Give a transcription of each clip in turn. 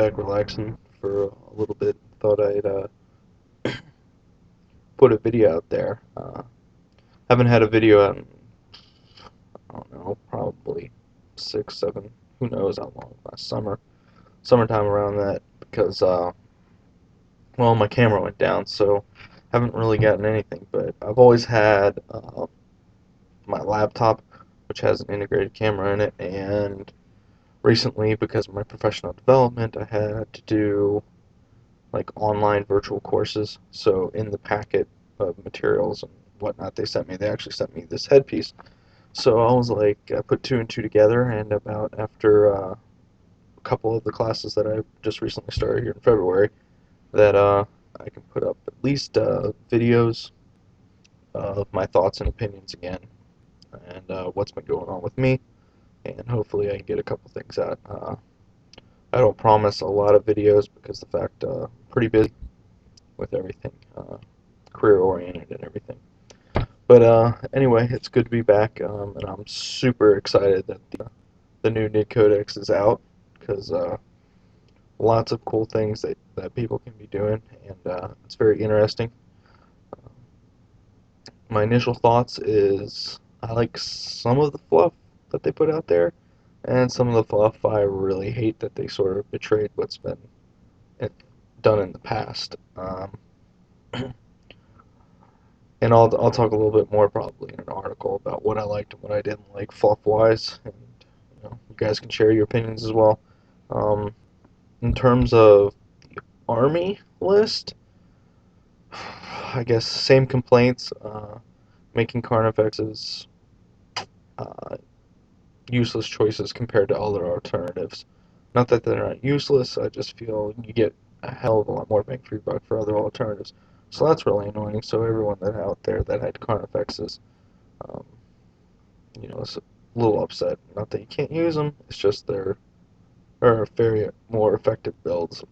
back relaxing for a little bit. Thought I'd put a video out there. Haven't had a video out in, I don't know, probably 6, 7, who knows how long, last summertime around that, because, well, my camera went down, so haven't really gotten anything, but I've always had my laptop, which has an integrated camera in it, and recently, because of my professional development, I had to do like online virtual courses. So in the packet of materials and whatnot they actually sent me this headpiece. So I was like, I put two and two together, and about after a couple of the classes that I just recently started here in February, that I can put up at least videos of my thoughts and opinions again, and what's been going on with me, and hopefully I can get a couple things out. I don't promise a lot of videos because the fact I'm pretty busy with everything, career oriented and everything. But anyway, it's good to be back, and I'm super excited that the new NID Codex is out because lots of cool things that people can be doing, and it's very interesting. My initial thoughts is I like some of the fluff that they put out there, and some of the fluff I really hate that they sort of betrayed what's been done in the past. And I'll talk a little bit more probably in an article about what I liked and what I didn't like fluff wise, and you guys can share your opinions as well. Um, in terms of the army list, I guess same complaints. Making Carnifexes uh, useless choices compared to other alternatives. Not that they're not useless, I just feel you get a hell of a lot more bang for your buck for other alternatives. So that's really annoying. So everyone that out there that had Carnifexes, um, is a little upset. Not that you can't use them, it's just they're very more effective builds.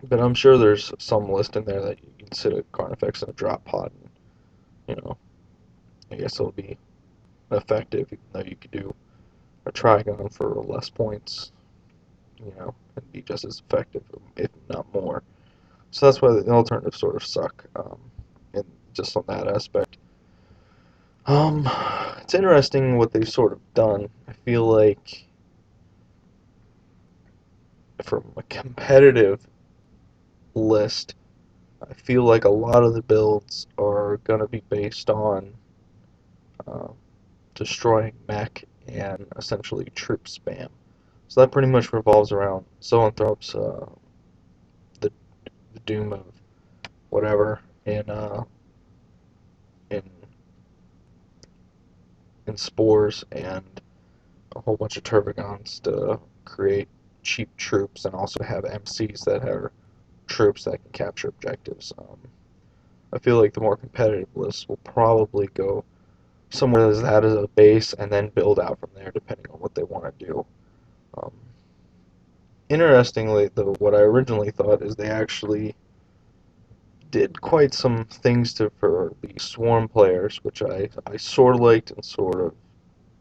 But I'm sure there's some list in there that you can sit a Carnifex in a drop pod and, you know, I guess it'll be effective, even though you could do a Trigon for less points, and be just as effective, if not more. So that's why the alternatives sort of suck, and just on that aspect. Um, it's interesting what they've sort of done. I feel like from a competitive list, I feel like a lot of the builds are going to be based on uh, destroying mech and essentially troop spam. So that pretty much revolves around Zoanthropes, the, the doom of whatever, in in spores, and a whole bunch of Turbogons to create cheap troops, and also have MCs that are troops that can capture objectives. I feel like the more competitive lists will probably go somewhere as that as a base and then build out from there depending on what they want to do. Um, Interestingly, though, what I originally thought is they actually did quite some things for the swarm players, which I sort of liked and sort of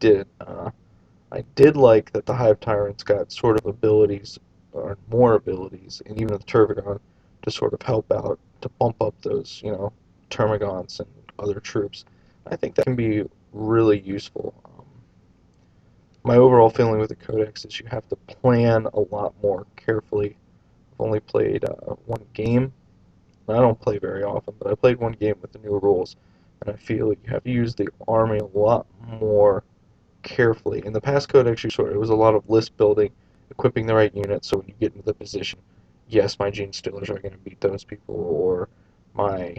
did. I did like that the Hive Tyrants got sort of abilities, or more abilities, and even the Turbigon to sort of help out, to bump up those, Termagants and other troops. I think that can be really useful. My overall feeling with the Codex is you have to plan a lot more carefully. I've only played one game. I don't play very often, but I played one game with the new rules, and I feel you have to use the army a lot more carefully. In the past Codex, it was a lot of list building, equipping the right unit, so when you get into the position, yes, my Gene Stealers are going to beat those people, or my,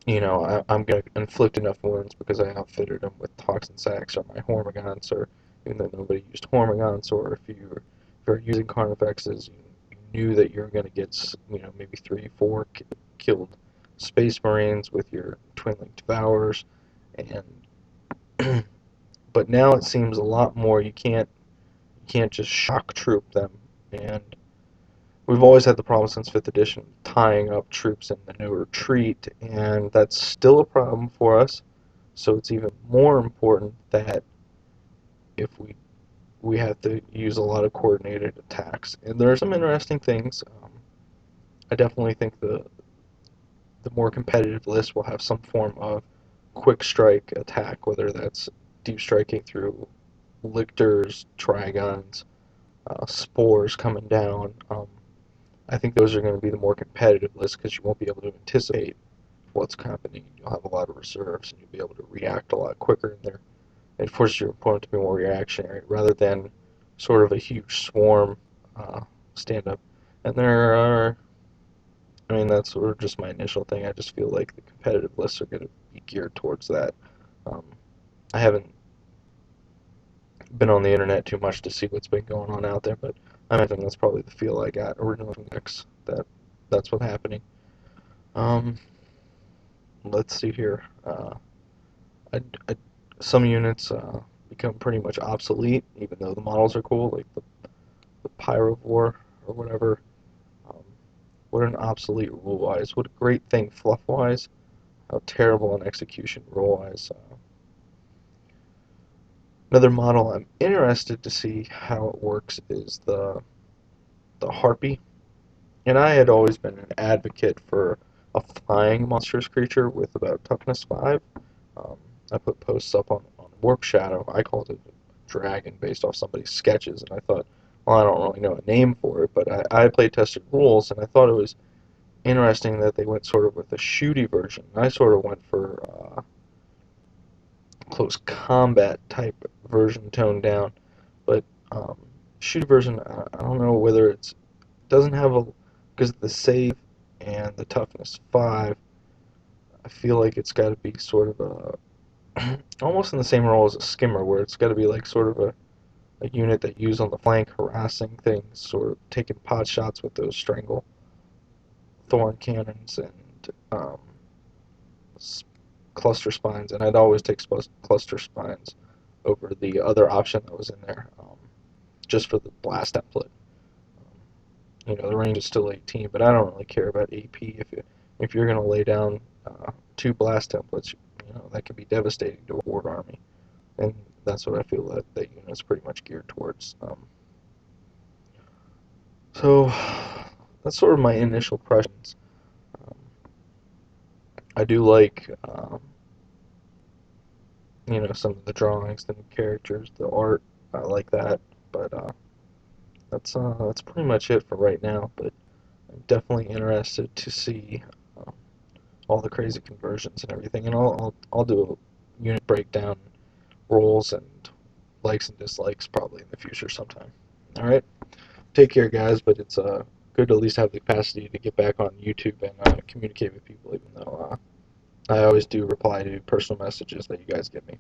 I'm going to inflict enough wounds because I outfitted them with Toxin Sacks, or my Hormigons, or even though nobody used Hormigons, or if you're using Carnifexes, you knew that you're going to get, maybe 3, 4 killed Space Marines with your Twin-Link Devourers, and but now it seems a lot more you can't just shock troop them, and we've always had the problem since 5th edition tying up troops in the new retreat, and that's still a problem for us. So it's even more important that if we we have to use a lot of coordinated attacks. And there are some interesting things. I definitely think the more competitive list will have some form of quick strike attack, whether that's deep striking through lictors, trigons, spores coming down. I think those are going to be the more competitive list because you won't be able to anticipate what's happening. You'll have a lot of reserves and you'll be able to react a lot quicker in there. It forces your opponent to be more reactionary rather than sort of a huge swarm stand up. And there are, I mean, that's sort of just my initial thing. I just feel like the competitive lists are going to be geared towards that. Um, I haven't been on the internet too much to see what's been going on out there, but I imagine that's probably the feel I got originally from Codex, that's what's happening. Um, let's see here. I, I, some units become pretty much obsolete, even though the models are cool, like the Pyrovore or whatever. Um, what an obsolete rule-wise. What a great thing fluff-wise. How terrible an execution rule-wise. Another model I'm interested to see how it works is the Harpy. And I had always been an advocate for a flying monstrous creature with about toughness 5. Um, I put posts up on Warp Shadow. I called it a dragon based off somebody's sketches, and I thought, well, I don't really know a name for it, but I play tested rules, and I thought it was interesting that they went sort of with a shooty version. I sort of went for close combat type version toned down, but shooty version, I don't know whether it's doesn't have a because of the save and the toughness 5. I feel like it's got to be sort of a almost in the same role as a skimmer, where it's got to be like sort of a unit that you use on the flank, harassing things, sort of taking pot shots with those strangle thorn cannons and cluster spines. And I'd always take cluster spines over the other option that was in there, just for the blast template. You know, the range is still 18, but I don't really care about AP. If you're going to lay down 2 blast templates, you know, that can be devastating to a horde army, and that's what I feel that unit's pretty much geared towards. So that's sort of my initial impressions. Um, I do like, you know, some of the drawings, the new characters, the art. I like that, but that's pretty much it for right now. But I'm definitely interested to see all the crazy conversions and everything, and I'll do a unit breakdown, roles, and likes and dislikes probably in the future sometime. All right, take care, guys. But it's good to at least have the capacity to get back on YouTube and communicate with people, even though I always do reply to personal messages that you guys give me.